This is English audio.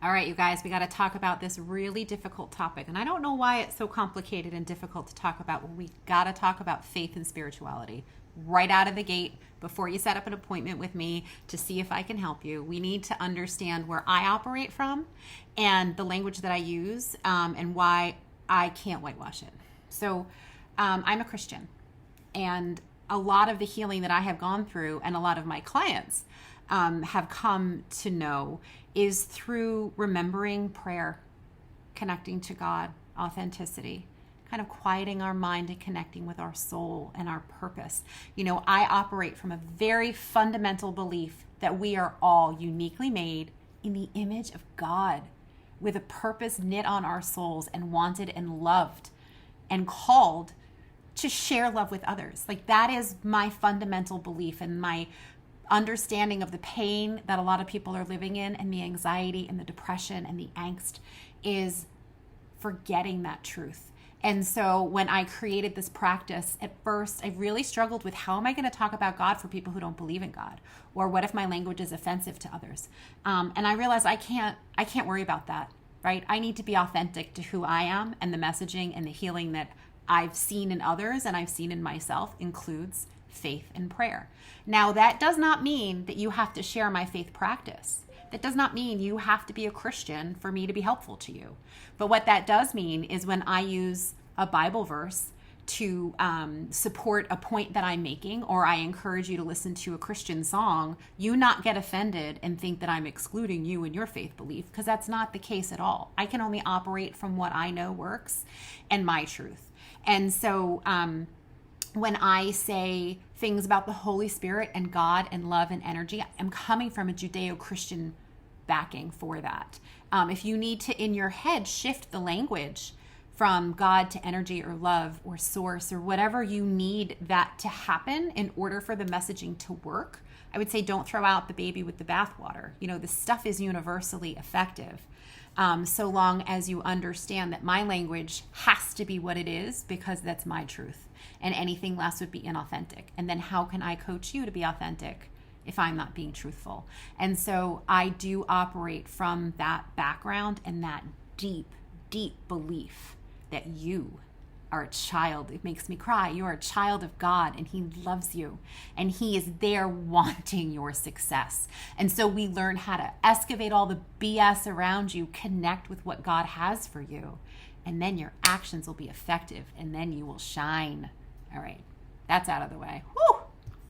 All right, you guys, we got to talk about this really difficult topic. And I don't know why it's so complicated and difficult to talk about. But we got to talk about faith and spirituality right out of the gate before you set up an appointment with me to see if I can help you. We need to understand where I operate from and the language that I use, and why I can't whitewash it. So I'm a Christian, and a lot of the healing that I have gone through and a lot of my clients have come to know is through remembering prayer, connecting to God, authenticity, kind of quieting our mind and connecting with our soul and our purpose. You know, I operate from a very fundamental belief that we are all uniquely made in the image of God, with a purpose knit on our souls and wanted and loved and called to share love with others. Like, that is my fundamental belief, and my understanding of the pain that a lot of people are living in, and the anxiety and the depression and the angst, is forgetting that truth. And so when I created this practice, at first I really struggled with, how am I going to talk about God for people who don't believe in God? Or what if my language is offensive to others? And I realized I can't worry about that, right? I need to be authentic to who I am, and the messaging and the healing that I've seen in others and I've seen in myself includes faith and prayer. Now, that does not mean that you have to share my faith practice. That does not mean you have to be a Christian for me to be helpful to you. But what that does mean is, when I use a Bible verse to support a point that I'm making, or I encourage you to listen to a Christian song, you not get offended and think that I'm excluding you and your faith belief, because that's not the case at all. I can only operate from what I know works and my truth. And so when I say things about the Holy Spirit and God and love and energy, I'm coming from a Judeo-Christian backing for that. If you need to, in your head, shift the language from God to energy or love or source, or whatever you need that to happen in order for the messaging to work, I would say don't throw out the baby with the bathwater. You know, this stuff is universally effective. So long as you understand that my language has to be what it is, because that's my truth, and anything less would be inauthentic. And then how can I coach you to be authentic if I'm not being truthful? And so I do operate from that background and that deep, deep belief that you are a child. It makes me cry. You are a child of God, and He loves you, and He is there wanting your success. And so we learn how to excavate all the BS around you, connect with what God has for you, and then your actions will be effective, and then you will shine. All right, that's out of the way. Woo!